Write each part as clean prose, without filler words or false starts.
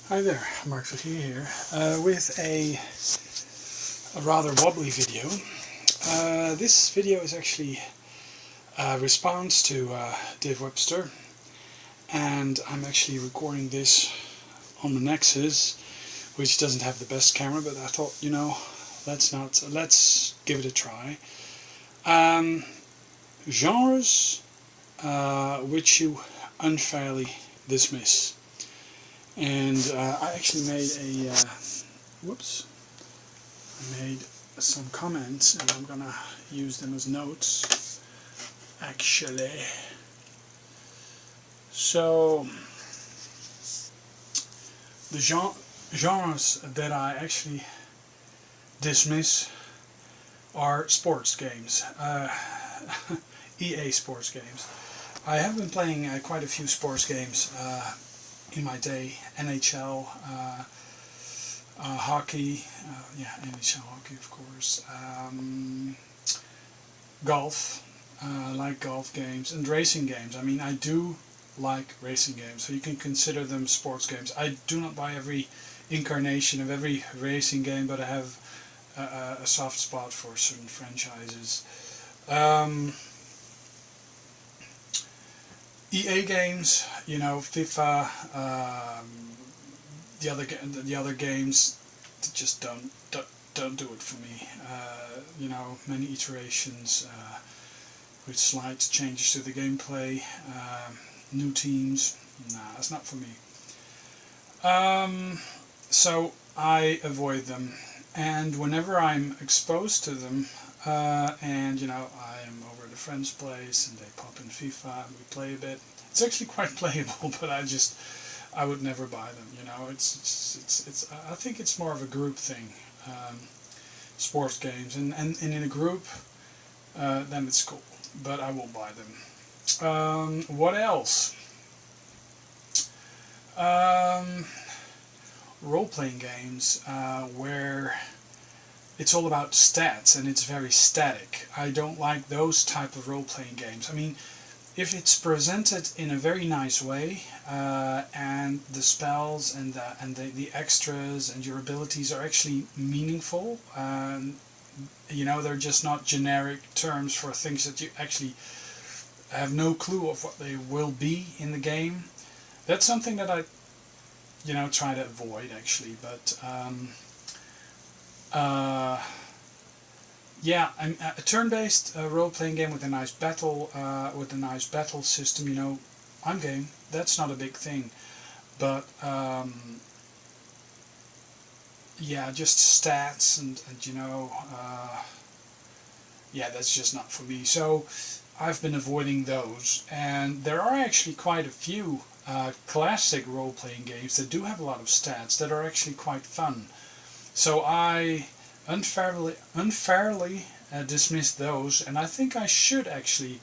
Hi there, Mark Vertier here, with a rather wobbly video. This video is actually a response to Dave Webster, and I'm actually recording this on the Nexus, which doesn't have the best camera, but I thought, let's give it a try. Genres which you unfairly dismiss. And I actually made I made some comments, and I'm gonna use them as notes, actually. So, the genres that I actually dismiss are sports games, EA sports games. I have been playing quite a few sports games in my day. NHL, hockey, NHL hockey, of course. Golf, I like golf games, and racing games. I mean, I do like racing games, so you can consider them sports games. I do not buy every incarnation of every racing game, but I have a soft spot for certain franchises. EA games, FIFA, the other games just don't do it for me. Many iterations with slight changes to the gameplay, new teams. Nah, that's not for me. So I avoid them, and whenever I'm exposed to them, and I am over at a friend's place and they pop in FIFA and we play a bit. It's actually quite playable, but I would never buy them. It's I think it's more of a group thing, sports games, and in a group, then it's cool, but I won't buy them. What else? Role-playing games where it's all about stats and it's very static. I don't like those type of role-playing games. I mean, if it's presented in a very nice way, and the spells and the extras and your abilities are actually meaningful, they're just not generic terms for things that you actually have no clue of what they will be in the game. That's something that I try to avoid, actually. But a turn-based role-playing game with a nice battle system. I'm game. That's not a big thing, but just stats and that's just not for me. So I've been avoiding those, and there are actually quite a few classic role-playing games that do have a lot of stats that are actually quite fun. So I unfairly dismiss those, and I think I should actually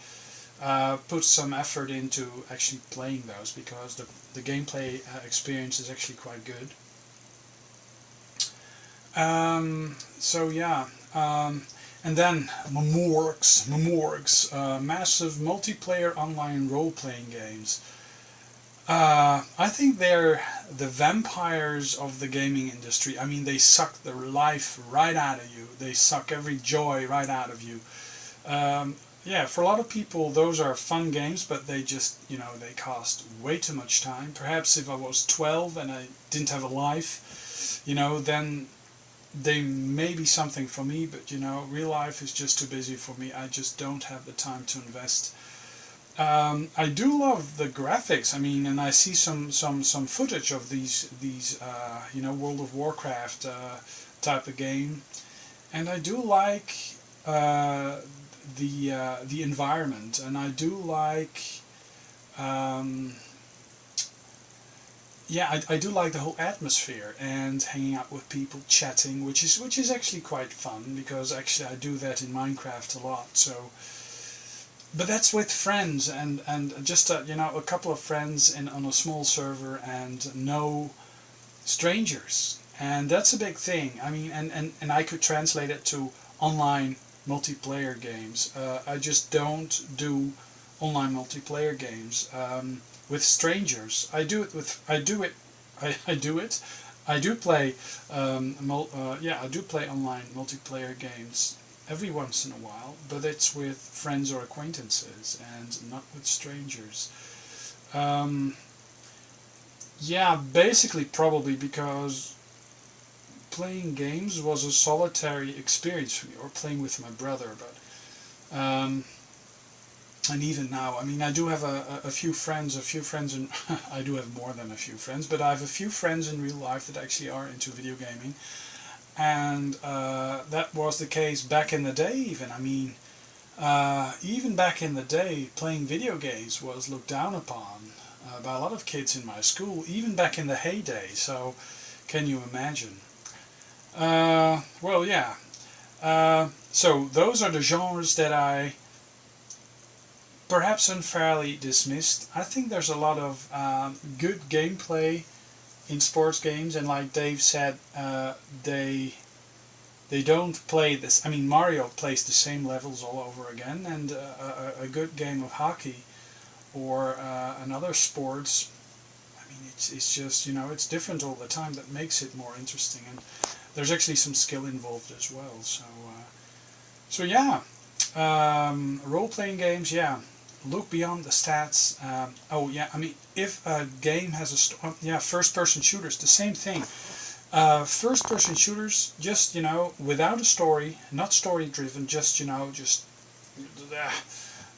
put some effort into actually playing those, because the gameplay experience is actually quite good. And then Memorgs, massive multiplayer online role-playing games. I think they're the vampires of the gaming industry. I mean, they suck the life right out of you. They suck every joy right out of you. For a lot of people, those are fun games, but they just, they cost way too much time. Perhaps if I was 12 and I didn't have a life, then they may be something for me, but, real life is just too busy for me. I just don't have the time to invest. I do love the graphics. I mean, and I see some footage of these World of Warcraft type of game, and I do like the environment, and I do like I do like the whole atmosphere and hanging out with people, chatting, which is actually quite fun, because actually I do that in Minecraft a lot. So. But that's with friends, and just a couple of friends on a small server, and no strangers, and that's a big thing. I mean, and I could translate it to online multiplayer games. I just don't do online multiplayer games with strangers. I do it I do it. I do play, I do play online multiplayer games every once in a while, but it's with friends or acquaintances and not with strangers. Um, yeah, basically probably because playing games was a solitary experience for me, or playing with my brother, but and even now, I mean, I do have a few friends, and I do have more than a few friends, but I have a few friends in real life that actually are into video gaming, and that was the case back in the day even. I mean, even back in the day, playing video games was looked down upon by a lot of kids in my school, even back in the heyday, so can you imagine? Well, yeah. So those are the genres that I perhaps unfairly dismissed. I think there's a lot of good gameplay in sports games, and like Dave said, they don't play this. I mean, Mario plays the same levels all over again, and a good game of hockey or another sports. I mean, it's just, you know, it's different all the time. That makes it more interesting, and there's actually some skill involved as well. So yeah, role-playing games, yeah. Look beyond the stats. Oh yeah, I mean, if a game has a yeah, first-person shooters, the same thing. First-person shooters, just, you know, without a story, not story-driven, just, you know, just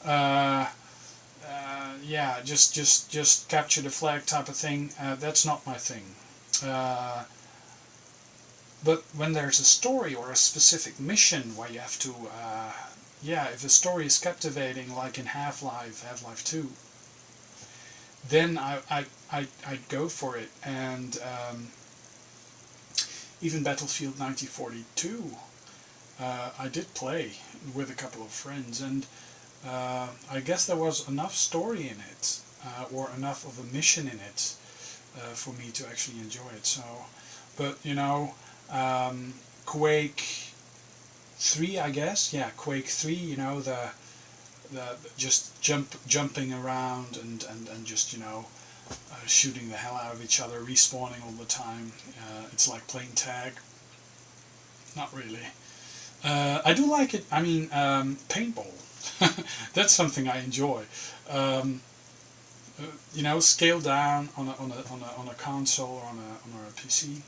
uh, yeah, just capture the flag type of thing. That's not my thing. But when there's a story or a specific mission where you have to, yeah, if the story is captivating, like in Half-Life 2, then I'd go for it. And even Battlefield 1942, I did play with a couple of friends, and I guess there was enough story in it, or enough of a mission in it, for me to actually enjoy it. So, but you know, Quake 3, I guess, yeah, Quake 3. You know, the just jumping around and just, you know, shooting the hell out of each other, respawning all the time. It's like playing tag. Not really. I do like it. I mean, paintball. That's something I enjoy. Um, you know, scaled down on a console or on a PC.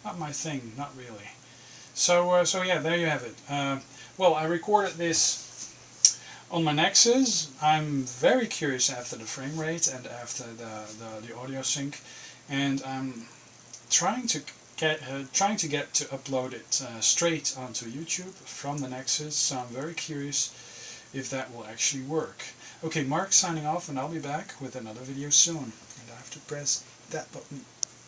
Not my thing. Not really. So yeah, there you have it. Well, I recorded this on my Nexus. I'm very curious after the frame rate and after the audio sync, and I'm trying to get to upload it straight onto YouTube from the Nexus. So I'm very curious if that will actually work. Okay, Mark signing off, and I'll be back with another video soon. And I have to press that button.